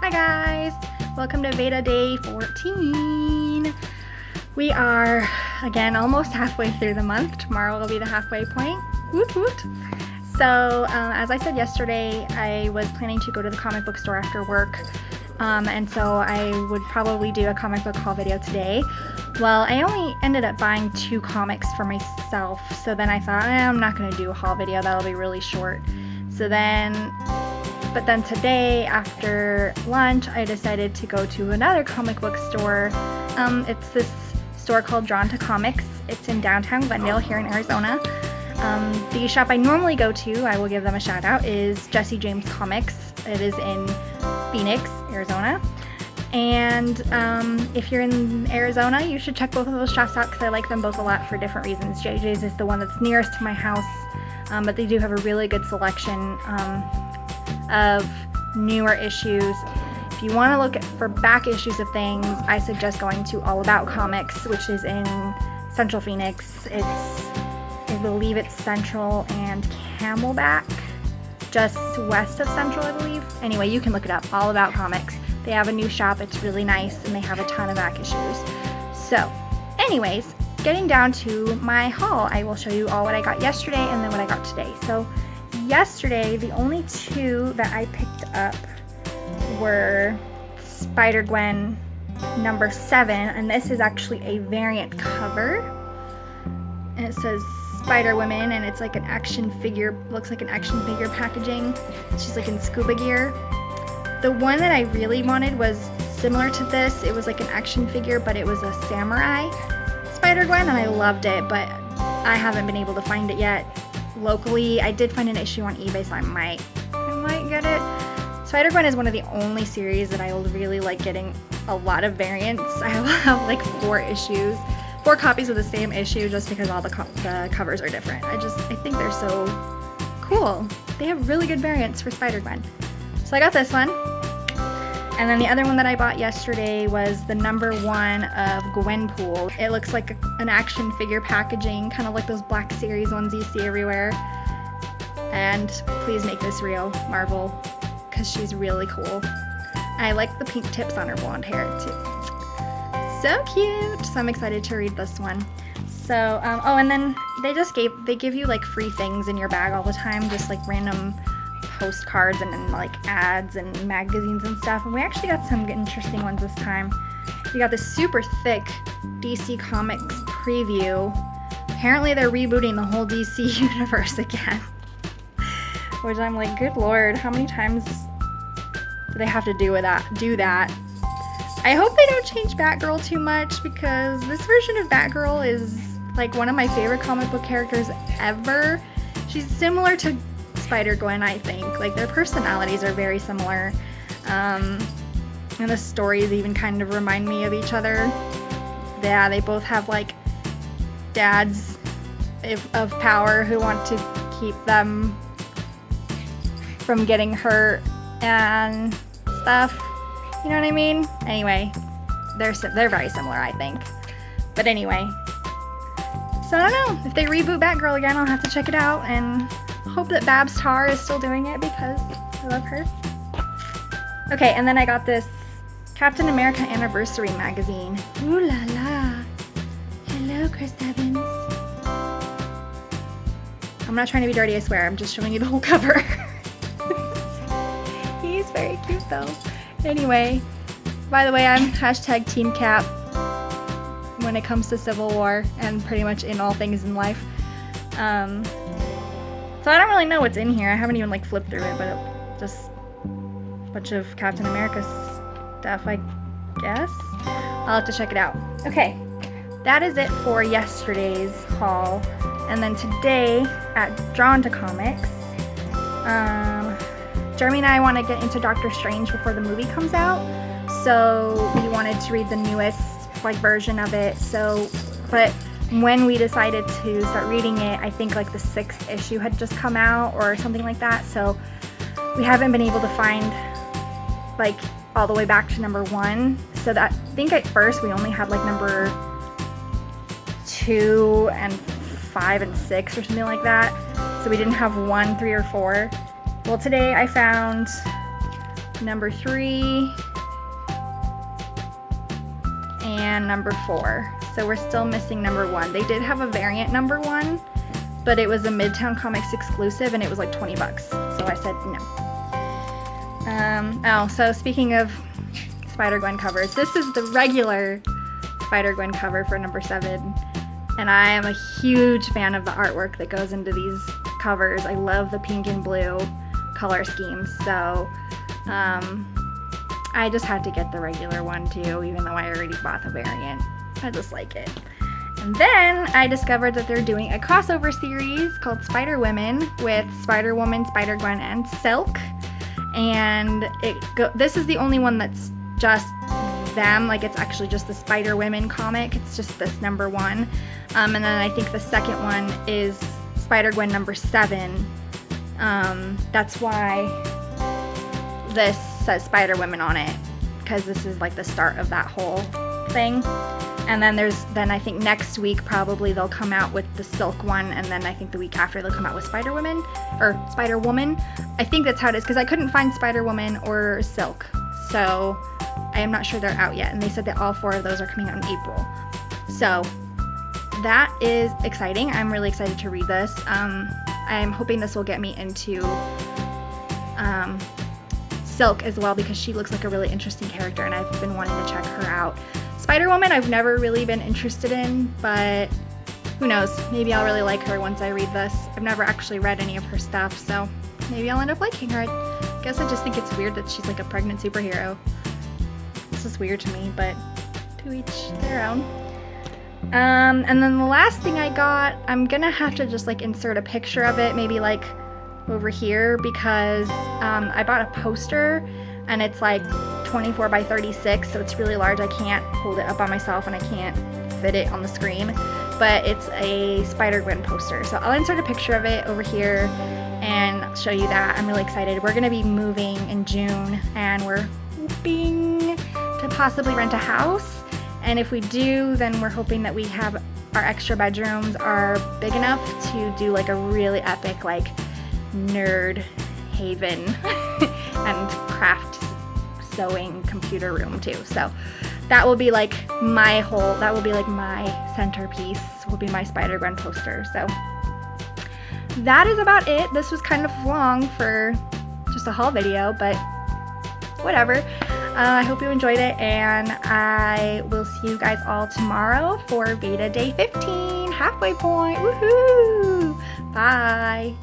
Hi guys! Welcome to VEDA Day 14. We are, again, almost halfway through the month. Tomorrow will be the halfway point. Woot woot! So, as I said yesterday, I was planning to go to the comic book store after work. And so I would probably do a comic book haul video today. Well, I only ended up buying 2 comics for myself. So then I thought, I'm not going to do a haul video. That'll be really short. But then today, after lunch, I decided to go to another comic book store. It's this store called Drawn to Comics. It's in downtown Glendale here in Arizona. The shop I normally go to, I will give them a shout out, is Jesse James Comics. It is in Phoenix, Arizona. And if you're in Arizona, you should check both of those shops out because I like them both a lot for different reasons. JJ's is the one that's nearest to my house, but they do have a really good selection of newer issues. If you want to look for back issues of things, I suggest going to All About Comics, which is in Central Phoenix. I believe it's Central and Camelback, just west of Central, I believe. Anyway, you can look it up, All About Comics. They have a new shop, it's really nice, and they have a ton of back issues. So, anyways, getting down to my haul, I will show you all what I got yesterday and then what I got today. So, yesterday, the only 2 that I picked up were Spider-Gwen number 7, and this is actually a variant cover. And it says Spider-Woman, and it's like an action figure, looks like an action figure packaging. She's like in scuba gear. The one that I really wanted was similar to this. It was like an action figure, but it was a samurai Spider-Gwen, and I loved it, but I haven't been able to find it yet locally. I did find an issue on eBay, so I might get it. Spider-Gwen is one of the only series that I really like getting a lot of variants. I have like 4 copies of the same issue just because all the covers are different. I think they're so cool. They have really good variants for Spider-Gwen. So I got this one. And then the other one that I bought yesterday was the number 1 of Gwenpool. It looks like an action figure packaging, kind of like those Black Series ones you see everywhere. And please make this real, Marvel, because she's really cool. I like the pink tips on her blonde hair too. So cute! So I'm excited to read this one. So, oh, and then they give you like free things in your bag all the time, just like random postcards and like ads and magazines and stuff, and we actually got some interesting ones this time. We got this super thick DC Comics preview. Apparently they're rebooting the whole DC universe again, which I'm like, good lord, how many times do they have to do that? I hope they don't change Batgirl too much, because this version of Batgirl is like one of my favorite comic book characters ever. She's similar to Spider-Gwen, I think. Like, their personalities are very similar, and the stories even kind of remind me of each other. Yeah, they both have like dads of power who want to keep them from getting hurt and stuff. You know what I mean? Anyway, they're very similar, I think. But anyway, so I don't know. If they reboot Batgirl again, I'll have to check it out, and hope that Babs Tarr is still doing it because I love her. Okay, and then I got this Captain America Anniversary magazine. Ooh la la. Hello, Chris Evans. I'm not trying to be dirty, I swear. I'm just showing you the whole cover. He's very cute though. Anyway, by the way, I'm hashtag Team Cap when it comes to Civil War and pretty much in all things in life. So I don't really know what's in here. I haven't even like flipped through it, but just a bunch of Captain America stuff, I guess. I'll have to check it out. Okay, that is it for yesterday's haul. And then today at Drawn to Comics, Jeremy and I want to get into Doctor Strange before the movie comes out. So we wanted to read the newest like version of it. But when we decided to start reading it, I think like the 6th issue had just come out or something like that, so we haven't been able to find like all the way back to number 1. So that, I think at first we only had like number 2 and 5 and 6 or something like that, so we didn't have 1, 3, or 4. Well, today I found number 3, and number 4. So we're still missing number 1. They did have a variant number 1, but it was a Midtown Comics exclusive and it was like 20 bucks. So I said no. Oh, so speaking of Spider-Gwen covers, this is the regular Spider-Gwen cover for number 7. And I am a huge fan of the artwork that goes into these covers. I love the pink and blue color schemes. So I just had to get the regular one too, even though I already bought the variant. I just like it. And then I discovered that they're doing a crossover series called Spider-Women with Spider-Woman, Spider-Gwen, and Silk. And this is the only one that's just them, like it's actually just the Spider-Women comic. It's just this number 1. And then I think the second one is Spider-Gwen number 7. That's why this says Spider-Women on it, because this is like the start of that whole thing. And then I think next week probably they'll come out with the Silk one, and then I think the week after they'll come out with Spider-Woman, or Spider-Woman. I think that's how it is, because I couldn't find Spider-Woman or Silk, so I am not sure they're out yet. And they said that all 4 of those are coming out in April. So that is exciting. I'm really excited to read this. I'm hoping this will get me into Silk as well, because she looks like a really interesting character and I've been wanting to check her out. Spider-Woman I've never really been interested in, but who knows, maybe I'll really like her once I read this. I've never actually read any of her stuff, so maybe I'll end up liking her. I guess I just think it's weird that she's like a pregnant superhero. This is weird to me, but to each their own. And then the last thing I got, I'm gonna have to just like insert a picture of it, maybe like over here, because I bought a poster and it's like 24 by 36, so it's really large. I can't hold it up on myself and I can't fit it on the screen, but it's a Spider-Gwen poster. So I'll insert a picture of it over here and show you that. I'm really excited. We're gonna be moving in June and we're hoping to possibly rent a house. And if we do, then we're hoping that we have our extra bedrooms are big enough to do like a really epic like nerd haven and craft sewing computer room too. So that will be like my centerpiece, will be my Spider-Gwen poster. So that is about it. This was kind of long for just a haul video, but whatever. I hope you enjoyed it, and I will see you guys all tomorrow for VEDA Day 15, halfway point. Woohoo! Bye!